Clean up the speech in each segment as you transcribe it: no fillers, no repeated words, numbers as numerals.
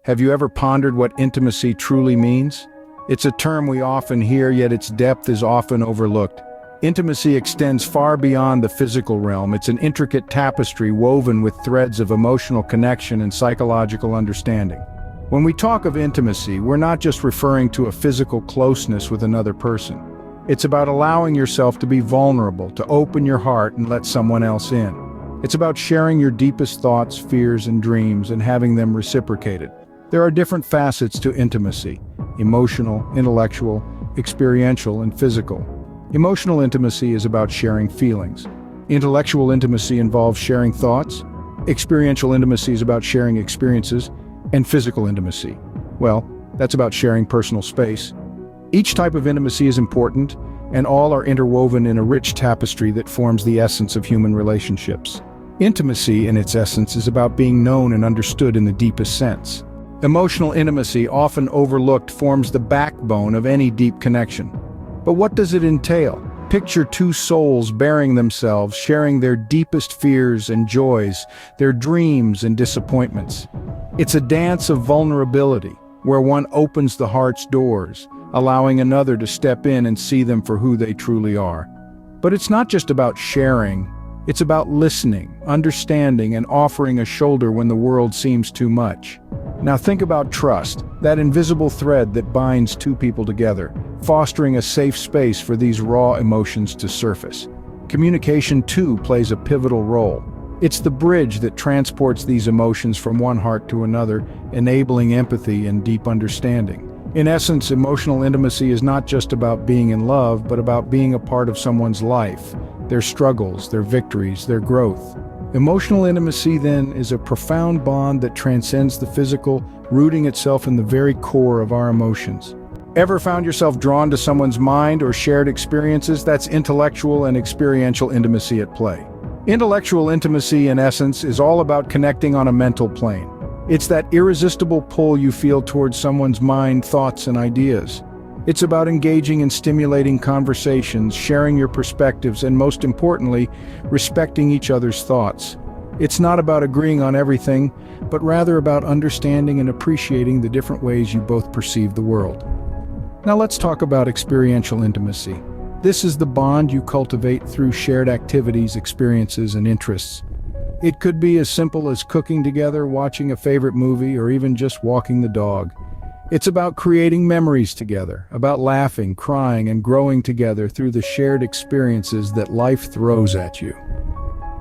Have you ever pondered what intimacy truly means? It's a term we often hear, yet its depth is often overlooked. Intimacy extends far beyond the physical realm. It's an intricate tapestry woven with threads of emotional connection and psychological understanding. When we talk of intimacy, we're not just referring to a physical closeness with another person. It's about allowing yourself to be vulnerable, to open your heart and let someone else in. It's about sharing your deepest thoughts, fears, and dreams and having them reciprocated. There are different facets to intimacy: emotional, intellectual, experiential, and physical. Emotional intimacy is about sharing feelings. Intellectual intimacy involves sharing thoughts. Experiential intimacy is about sharing experiences. And physical intimacy, well, that's about sharing personal space. Each type of intimacy is important, and all are interwoven in a rich tapestry that forms the essence of human relationships. Intimacy, in its essence, is about being known and understood in the deepest sense. Emotional intimacy, often overlooked, forms the backbone of any deep connection. But what does it entail? Picture two souls bearing themselves, sharing their deepest fears and joys, their dreams and disappointments. It's a dance of vulnerability, where one opens the heart's doors, allowing another to step in and see them for who they truly are. But it's not just about sharing, it's about listening, understanding, and offering a shoulder when the world seems too much. Now think about trust, that invisible thread that binds two people together, fostering a safe space for these raw emotions to surface. Communication, too, plays a pivotal role. It's the bridge that transports these emotions from one heart to another, enabling empathy and deep understanding. In essence, emotional intimacy is not just about being in love, but about being a part of someone's life, their struggles, their victories, their growth. Emotional intimacy, then, is a profound bond that transcends the physical, rooting itself in the very core of our emotions. Ever found yourself drawn to someone's mind or shared experiences? That's intellectual and experiential intimacy at play. Intellectual intimacy, in essence, is all about connecting on a mental plane. It's that irresistible pull you feel towards someone's mind, thoughts, and ideas. It's about engaging in stimulating conversations, sharing your perspectives, and most importantly, respecting each other's thoughts. It's not about agreeing on everything, but rather about understanding and appreciating the different ways you both perceive the world. Now let's talk about experiential intimacy. This is the bond you cultivate through shared activities, experiences, and interests. It could be as simple as cooking together, watching a favorite movie, or even just walking the dog. It's about creating memories together, about laughing, crying, and growing together through the shared experiences that life throws at you.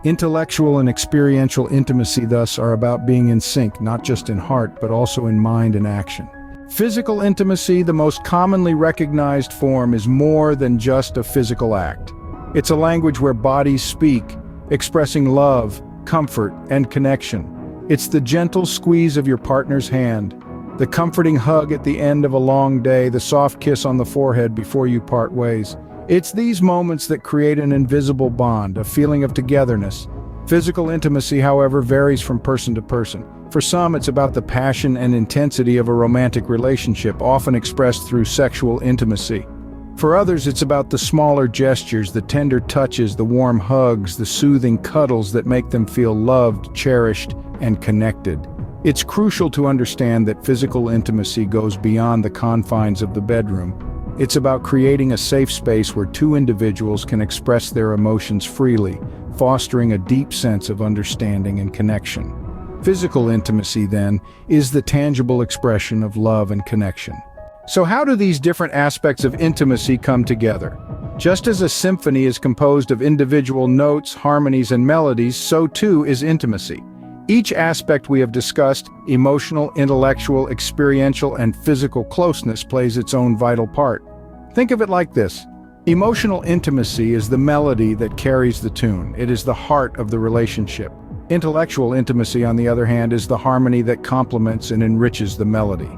Intellectual and experiential intimacy, thus, are about being in sync, not just in heart, but also in mind and action. Physical intimacy, the most commonly recognized form, is more than just a physical act. It's a language where bodies speak, expressing love, comfort, and connection. It's the gentle squeeze of your partner's hand, the comforting hug at the end of a long day, the soft kiss on the forehead before you part ways. It's these moments that create an invisible bond, a feeling of togetherness. Physical intimacy, however, varies from person to person. For some, it's about the passion and intensity of a romantic relationship, often expressed through sexual intimacy. For others, it's about the smaller gestures, the tender touches, the warm hugs, the soothing cuddles that make them feel loved, cherished, and connected. It's crucial to understand that physical intimacy goes beyond the confines of the bedroom. It's about creating a safe space where two individuals can express their emotions freely, fostering a deep sense of understanding and connection. Physical intimacy, then, is the tangible expression of love and connection. So how do these different aspects of intimacy come together? Just as a symphony is composed of individual notes, harmonies, and melodies, so too is intimacy. Each aspect we have discussed, emotional, intellectual, experiential, and physical closeness, plays its own vital part. Think of it like this. Emotional intimacy is the melody that carries the tune. It is the heart of the relationship. Intellectual intimacy, on the other hand, is the harmony that complements and enriches the melody.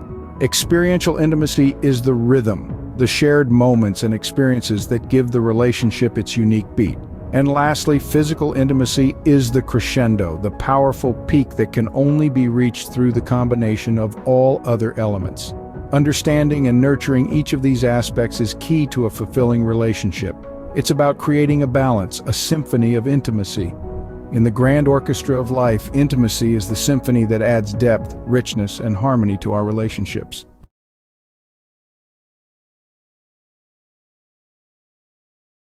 Experiential intimacy is the rhythm, the shared moments and experiences that give the relationship its unique beat. And lastly, physical intimacy is the crescendo, the powerful peak that can only be reached through the combination of all other elements. Understanding and nurturing each of these aspects is key to a fulfilling relationship. It's about creating a balance, a symphony of intimacy. In the grand orchestra of life, intimacy is the symphony that adds depth, richness, and harmony to our relationships.